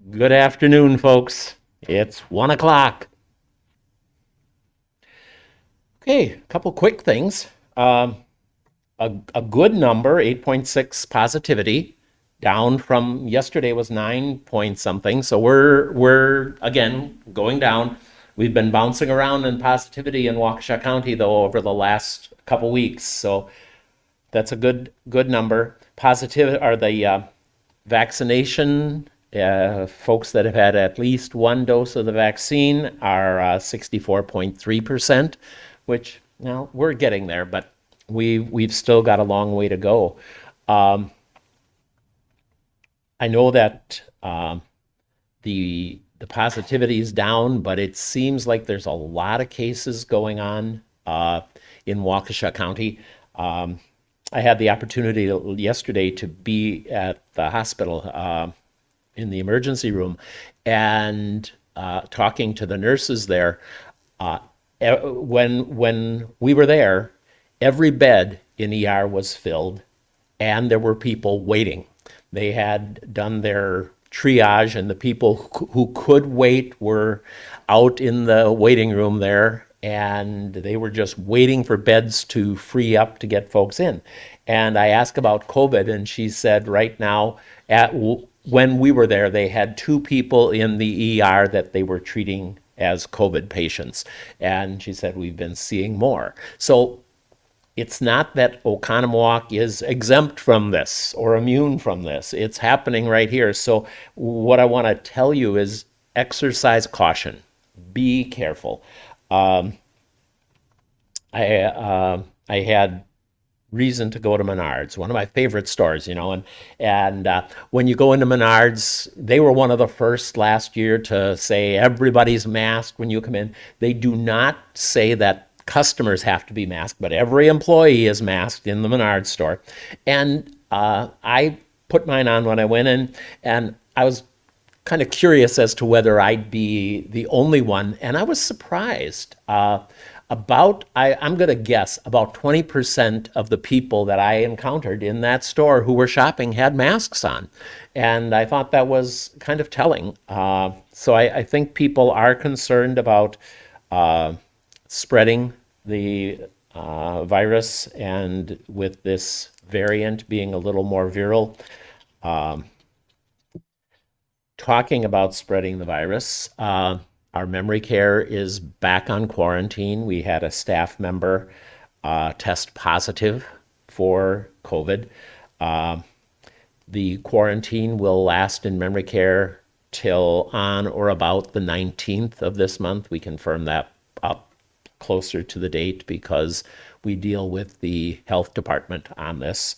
Good afternoon, folks. It's 1 o'clock. Okay, a couple quick things. Um, a good number, 8.6 positivity, down from yesterday was 9 point something. So we're again going down. We've been bouncing around in positivity in Waukesha County though over the last couple weeks. So that's a good number. Positive are the vaccination. Folks that have had at least one dose of the vaccine are 64.3%, which now we're getting there, but we've still got a long way to go. Um, I know that the positivity is down, but it seems like there's a lot of cases going on in Waukesha County. Um, I had the opportunity yesterday to be at the hospital in the emergency room and talking to the nurses there. Uh, when we were there, every bed in ER was filled, and there were people waiting. They had done their triage, and the people who could wait were out in the waiting room there, and they were just waiting for beds to free up to get folks in. And I asked about COVID, and she said right now, when we were there, they had two people in the ER that they were treating as COVID patients. And she said, we've been seeing more. So it's not that Oconomowoc is exempt from this or immune from this. It's happening right here. So what I want to tell you is exercise caution. Be careful. Um, I had reason to go to Menards, one of my favorite stores, and when you go into Menards, they were one of the first last year to say everybody's masked when you come in. They do not say that customers have to be masked, but every employee is masked in the Menards store. And I put mine on when I went in, and I was kind of curious as to whether I'd be the only one, and I was surprised. I'm going to guess about 20% of the people that I encountered in that store who were shopping had masks on. And I thought that was kind of telling. So I think people are concerned about uh, spreading the virus, and with this variant being a little more virile, um, talking about spreading the virus. Our memory care is back on quarantine. We had a staff member test positive for COVID. Uh, the quarantine will last in memory care till on or about the 19th of this month. We confirm that up closer to the date because we deal with the health department on this.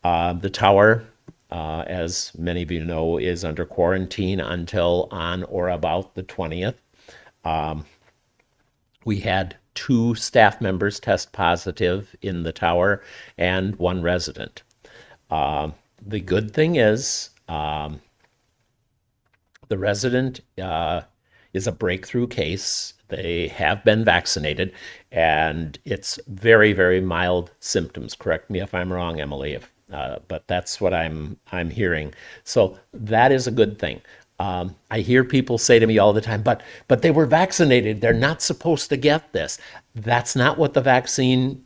The tower, as many of you know, is under quarantine until on or about the 20th. Um, we had two staff members test positive in the tower and one resident. The good thing is the resident is a breakthrough case. They have been vaccinated, and it's very, very mild symptoms. Correct me if I'm wrong, Emily, but that's what I'm hearing. So that is a good thing. I hear people say to me all the time, but they were vaccinated. They're not supposed to get this. That's not what the vaccine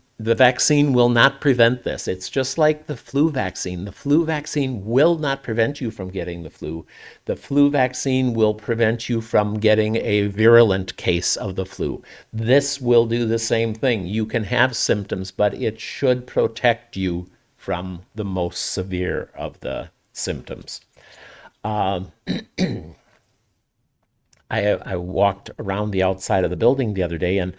will not prevent this. It's just like the flu vaccine. The flu vaccine will not prevent you from getting the flu. The flu vaccine will prevent you from getting a virulent case of the flu. This will do the same thing. You can have symptoms, but it should protect you from the most severe of the symptoms. Um, I walked around the outside of the building the other day, and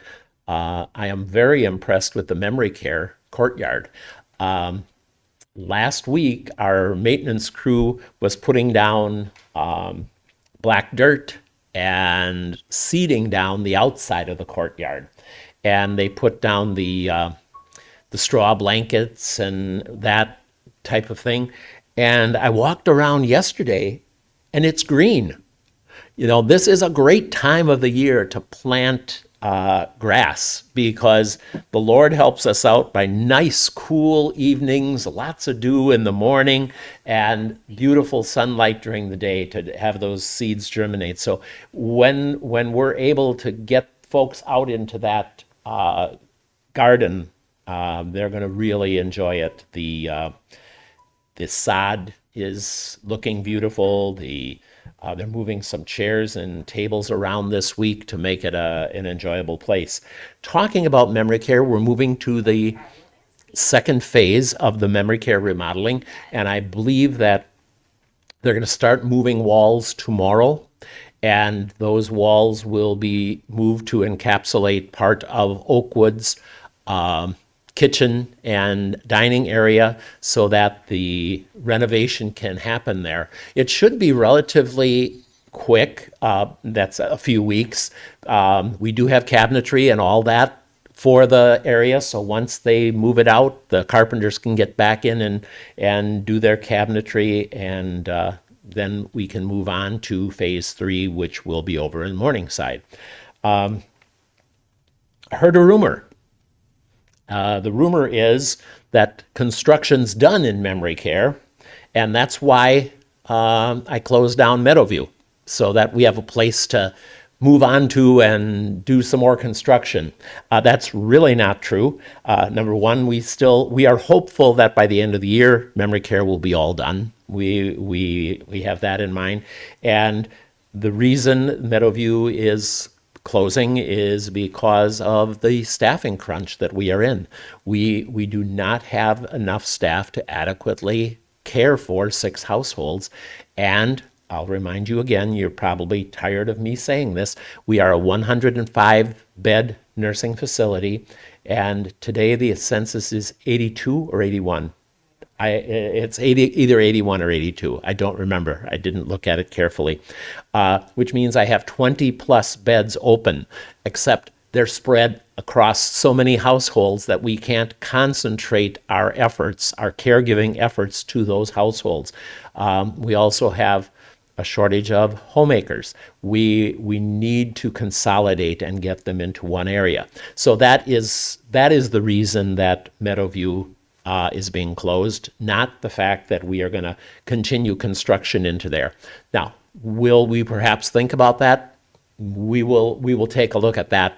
I am very impressed with the memory care courtyard. Um, Last week, our maintenance crew was putting down black dirt and seeding down the outside of the courtyard. And they put down the straw blankets and that type of thing. And I walked around yesterday, and it's green. This is a great time of the year to plant grass, because the Lord helps us out by nice, cool evenings, lots of dew in the morning, and beautiful sunlight during the day to have those seeds germinate. So when we're able to get folks out into that garden, they're going to really enjoy it. The sod is looking beautiful. They're moving some chairs and tables around this week to make it an enjoyable place. Talking about memory care, we're moving to the second phase of the memory care remodeling, and I believe that they're going to start moving walls tomorrow, and those walls will be moved to encapsulate part of Oakwood's kitchen and dining area so that the renovation can happen there. It should be relatively quick. That's a few weeks. We do have cabinetry and all that for the area, so once they move it out, the carpenters can get back in and do their cabinetry, and then we can move on to phase 3, which will be over in Morningside. I heard a rumor. The rumor is that construction's done in memory care, and that's why I closed down Meadowview, so that we have a place to move on to and do some more construction. That's really not true. Number one, we are hopeful that by the end of the year, memory care will be all done. We have that in mind, and the reason Meadowview is closing is because of the staffing crunch that we are in. We do not have enough staff to adequately care for 6 households. And I'll remind you again, you're probably tired of me saying this, we are a 105-bed nursing facility, and today the census is 82 or 81. It's either 81 or 82. I don't remember. I didn't look at it carefully, which means I have 20 plus beds open, except they're spread across so many households that we can't concentrate our efforts, our caregiving efforts to those households. We also have a shortage of homemakers. We need to consolidate and get them into one area. So that is the reason that Meadowview is being closed, not the fact that we are going to continue construction into there. Now, will we perhaps think about that? We will take a look at that,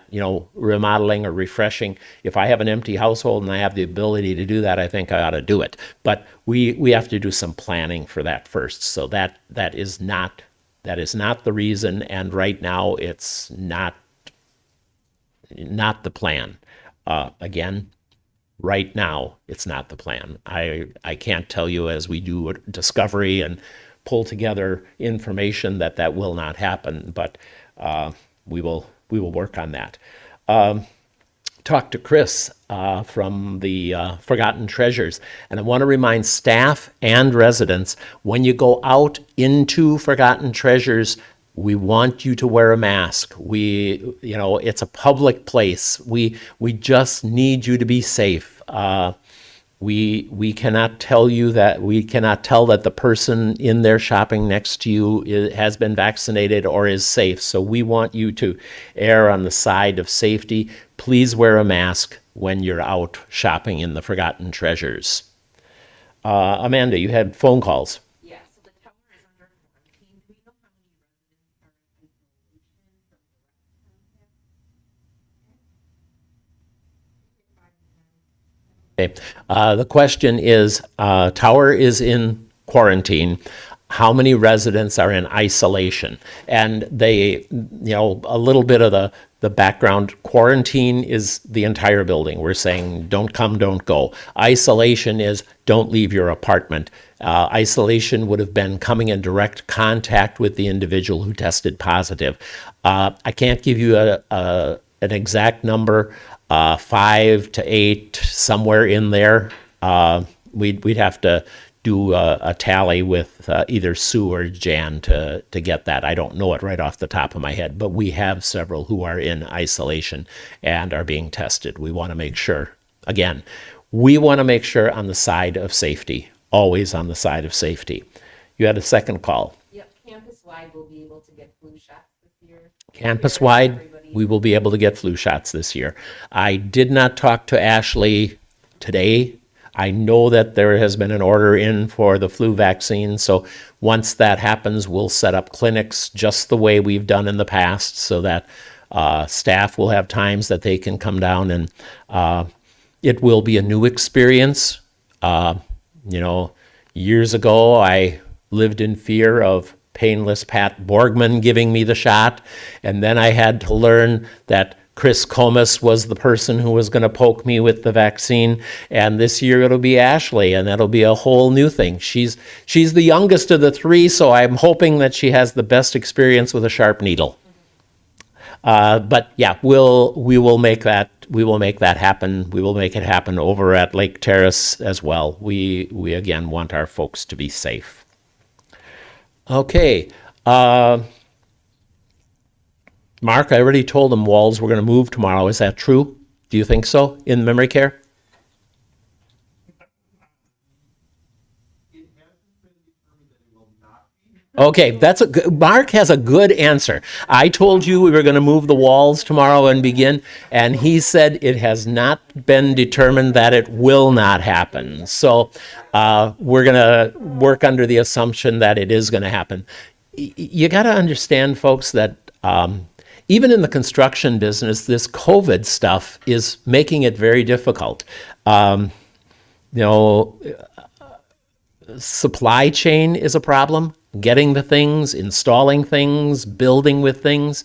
remodeling or refreshing. If I have an empty household and I have the ability to do that, I think I ought to do it. But we have to do some planning for that first. So that is not the reason, and right now it's not the plan. Again, right now, it's not the plan. I can't tell you as we do a discovery and pull together information that will not happen, but we will work on that. Talk to Chris from the Forgotten Treasures, and I want to remind staff and residents, when you go out into Forgotten Treasures, we want you to wear a mask. It's a public place. We just need you to be safe. We cannot tell that the person in there shopping next to you has been vaccinated or is safe. So we want you to err on the side of safety. Please wear a mask when you're out shopping in the Forgotten Treasures. Amanda, you had phone calls. Yeah, so the tower is under quarantine. Do we know how many residents are in isolation from the rest of the Okay. The question is, tower is in quarantine. How many residents are in isolation? And they, a little bit of the background, quarantine is the entire building. We're saying don't come, don't go. Isolation is don't leave your apartment. Isolation would have been coming in direct contact with the individual who tested positive. I can't give you an exact number, 5 to 8, somewhere in there. We'd have to do a tally with either Sue or Jan to get that. I don't know it right off the top of my head, but we have several who are in isolation and are being tested. We want to make sure, again, on the side of safety, always on the side of safety. You had a second call. Yep, campus-wide will be able to get flu shots this year. Campus-wide? Everybody we will be able to get flu shots this year. I did not talk to Ashley today. I know that there has been an order in for the flu vaccine, so once that happens, we'll set up clinics just the way we've done in the past so that staff will have times that they can come down, and it will be a new experience. You know, years ago, I lived in fear of painless Pat Borgman giving me the shot, and then I had to learn that Chris Comas was the person who was going to poke me with the vaccine, and this year it'll be Ashley, and that'll be a whole new thing. She's the youngest of the three, so I'm hoping that she has the best experience with a sharp needle. But yeah, we will make that happen. We will make it happen over at Lake Terrace as well. We again want our folks to be safe. Okay. Mark, I already told them Walls were going to move tomorrow. Is that true? Do you think so in memory care? Okay, that's a good, Mark has a good answer. I told you we were going to move the Walls tomorrow and begin, and he said it has not been determined that it will not happen. So we're going to work under the assumption that it is going to happen. You got to understand, folks, that even in the construction business, this COVID stuff is making it very difficult. You know, supply chain is a problem. Getting the things, installing things, building with things,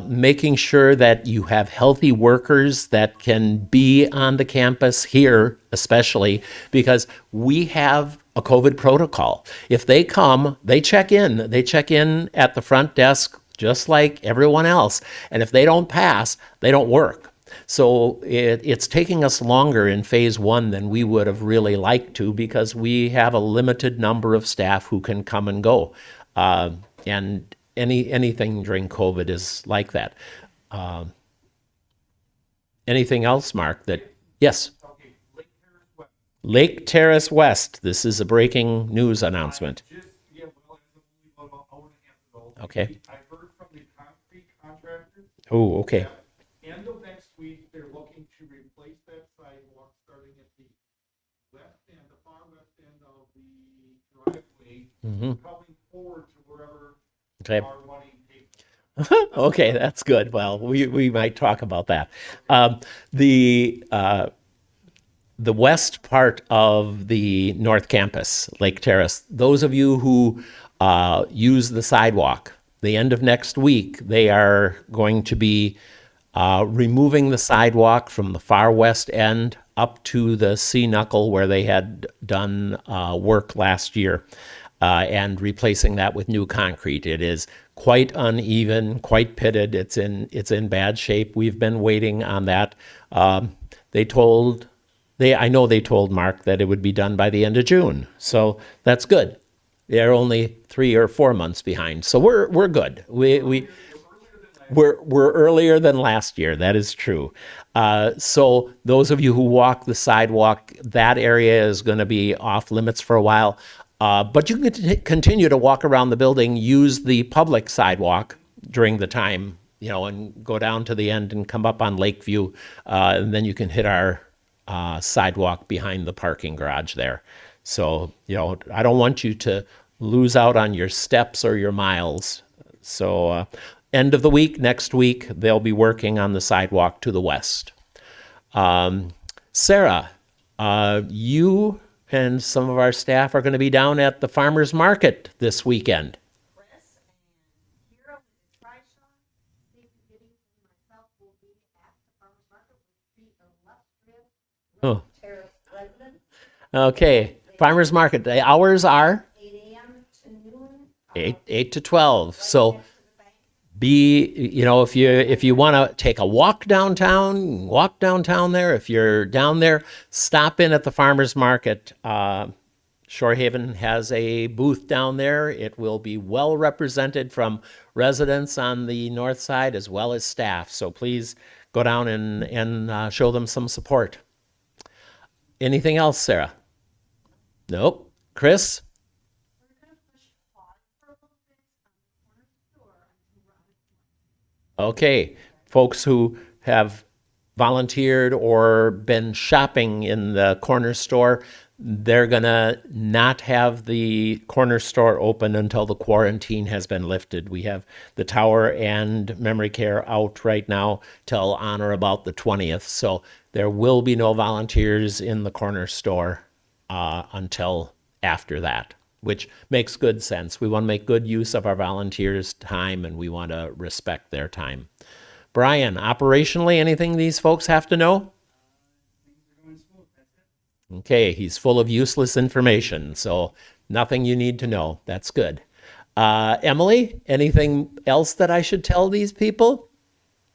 making sure that you have healthy workers that can be on the campus here, especially because we have a COVID protocol. If they come, they check in. They check in at the front desk just like everyone else. And if they don't pass, they don't work. So it's taking us longer in phase one than we would have really liked to because we have a limited number of staff who can come and go. And anything during COVID is like that. Anything else, Mark, that, yes? Okay, Lake Terrace West. Lake Terrace West. This is a breaking news announcement. Yeah, well, it's only about an hour and a half ago. Okay. I heard from the concrete contractor. Oh, okay. that End of next week, they're looking to replace that sidewalk starting at the west end, the far west end of the driveway, coming forward to wherever Okay. our money takes. Okay, that's good. Well, we might talk about that. The west part of the North Campus, Lake Terrace, those of you who use the sidewalk, the end of next week, they are going to be removing the sidewalk from the far west end up to the C knuckle where they had done work last year and replacing that with new concrete. It is quite uneven, quite pitted. It's in bad shape. We've been waiting on that. I know they told Mark that it would be done by the end of June. So that's good. They're only 3 or 4 months behind. So we're good. We're earlier than last year. That is true. So those of you who walk the sidewalk, that area is going to be off limits for a while. But you can continue to walk around the building, use the public sidewalk during the time, and go down to the end and come up on Lakeview. And then you can hit our sidewalk behind the parking garage there. So, I don't want you to lose out on your steps or your miles. So, end of the week, next week, they'll be working on the sidewalk to the west. Sarah, you and some of our staff are going to be down at the farmers market this weekend. Chris and Hero with the Trishaw, Steve Giddings and myself will be at the farmer's market with the illustrious Oh, Terrace residents, okay. Farmers market. The hours are 8 a.m. to noon. 8 to 12. So Next to the bank. if you want to take a walk downtown there. If you're down there, stop in at the farmers market. Shorehaven has a booth down there. It will be well represented from residents on the north side as well as staff. So please go down and show them some support. Anything else, Sarah? Nope. Chris? We're going to push pause for a little bit on the corner store until we're out of. Okay. folks who have volunteered or been shopping in the corner store, they're going to not have the corner store open until the quarantine has been lifted. We have the tower and memory care out right now till on or about the 20th. So there will be no volunteers in the corner store until after that, which makes good sense. We want to make good use of our volunteers' time, and we want to respect their time. Brian, operationally, anything these folks have to know? Okay, he's full of useless information, so nothing you need to know. That's good. Emily, anything else that I should tell these people?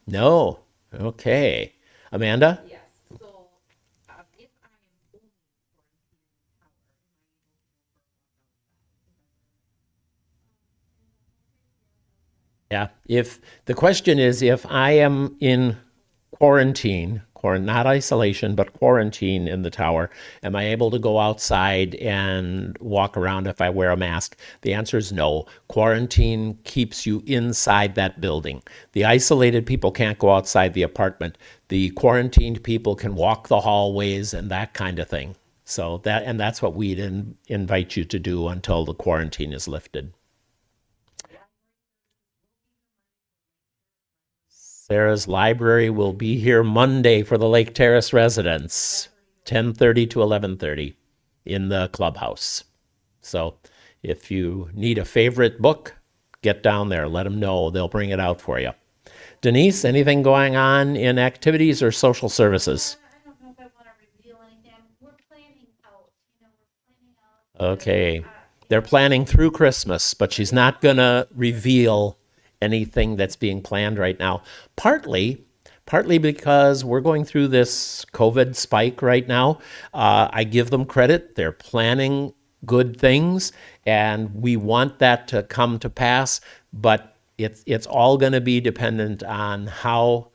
No. Okay. Amanda? Yes, so if I am only Yeah. If the question is, if I am in quarantine, not isolation, but quarantine in the tower, am I able to go outside and walk around if I wear a mask? The answer is no. Quarantine keeps you inside that building. The isolated people can't go outside the apartment. The quarantined people can walk the hallways and that kind of thing. So that's what we'd invite you to do until the quarantine is lifted. Sarah's library will be here Monday for the Lake Terrace residents, 10:30 to 11:30 in the clubhouse. So if you need a favorite book, get down there. Let them know. They'll bring it out for you. Denise, anything going on in activities or social services? I don't know if I want to reveal anything. We're planning out, we're planning out. Okay. They're planning through Christmas, but she's not going to reveal anything that's being planned right now. Partly because we're going through this COVID spike right now. I give them credit. They're planning good things, and we want that to come to pass, but it's all going to be dependent on how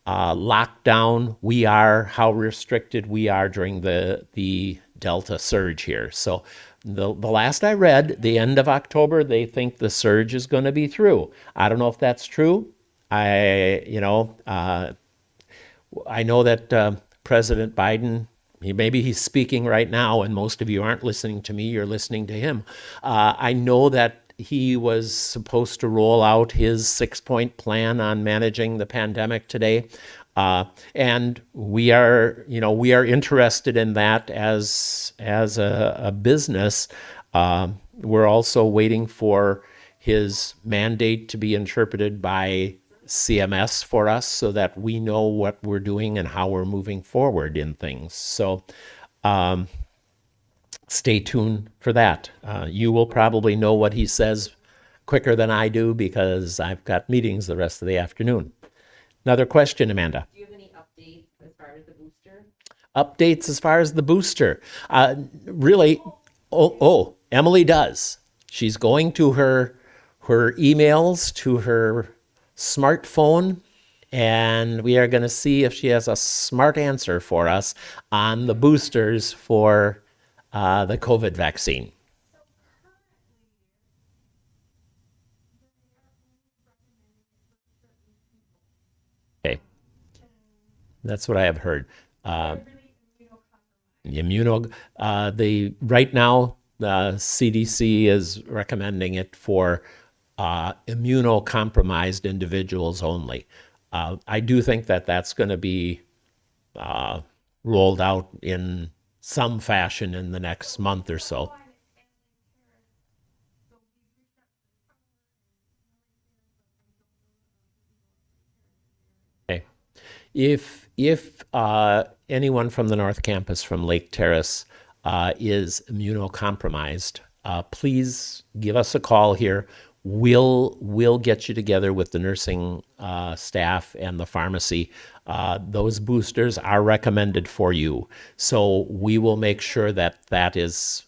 locked down we are, how restricted we are during the Delta surge here. So the last I read, the end of October, they think the surge is going to be through. I don't know if that's true. I know that President Biden, maybe he's speaking right now, and most of you aren't listening to me, you're listening to him. I know that he was supposed to roll out his 6-point plan on managing the pandemic today. And we are interested in that as a business. We're also waiting for his mandate to be interpreted by CMS for us so that we know what we're doing and how we're moving forward in things. So stay tuned for that. You will probably know what he says quicker than I do because I've got meetings the rest of the afternoon. Another question, Amanda. Do you have any updates as far as the booster? Updates as far as the booster. Really, Emily does. She's going to her emails, to her smartphone, and we are going to see if she has a smart answer for us on the boosters for the COVID vaccine. Okay. That's what I have heard. Right now, the CDC is recommending it for immunocompromised individuals only. I do think that that's going to be rolled out in some fashion in the next month or so. Okay. If anyone from the North Campus from Lake Terrace is immunocompromised, please give us a call here. We'll get you together with the nursing staff and the pharmacy. Those boosters are recommended for you. So we will make sure that is,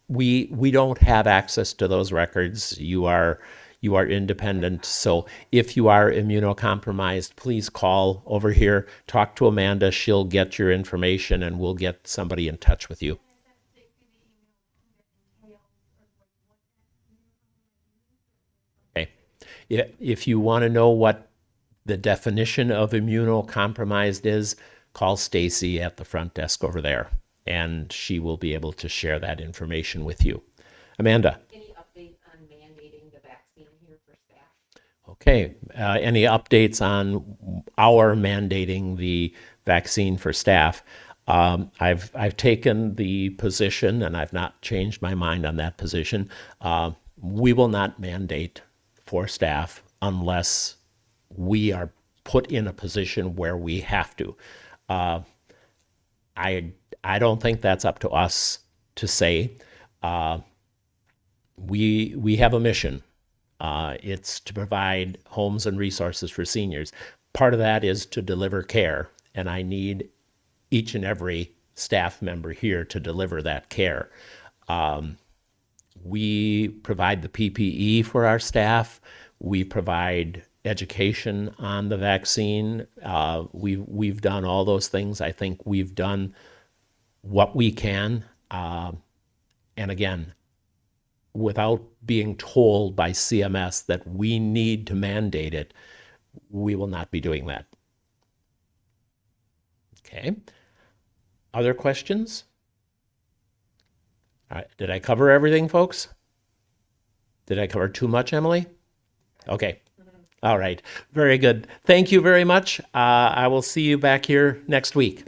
we don't have access to those records. You are independent. So if you are immunocompromised, please call over here, talk to Amanda. She'll get your information and we'll get somebody in touch with you. Okay. If you want to know what the definition of immunocompromised is, call Stacy at the front desk over there, and she will be able to share that information with you. Amanda? Any updates on mandating the vaccine here for staff? Okay, any updates on our mandating the vaccine for staff? I've taken the position, and I've not changed my mind on that position. We will not mandate for staff unless we are put in a position where we have to. I don't think that's up to us to say. We have a mission. It's to provide homes and resources for seniors. Part of that is to deliver care, and I need each and every staff member here to deliver that care. We provide the PPE for our staff. We provide education on the vaccine. We've done all those things. I think we've done what we can. And again, without being told by CMS that we need to mandate it, we will not be doing that. Okay. Other questions? All right. Did I cover everything, folks? Did I cover too much, Emily? Okay. All right. Very good. Thank you very much. I will see you back here next week.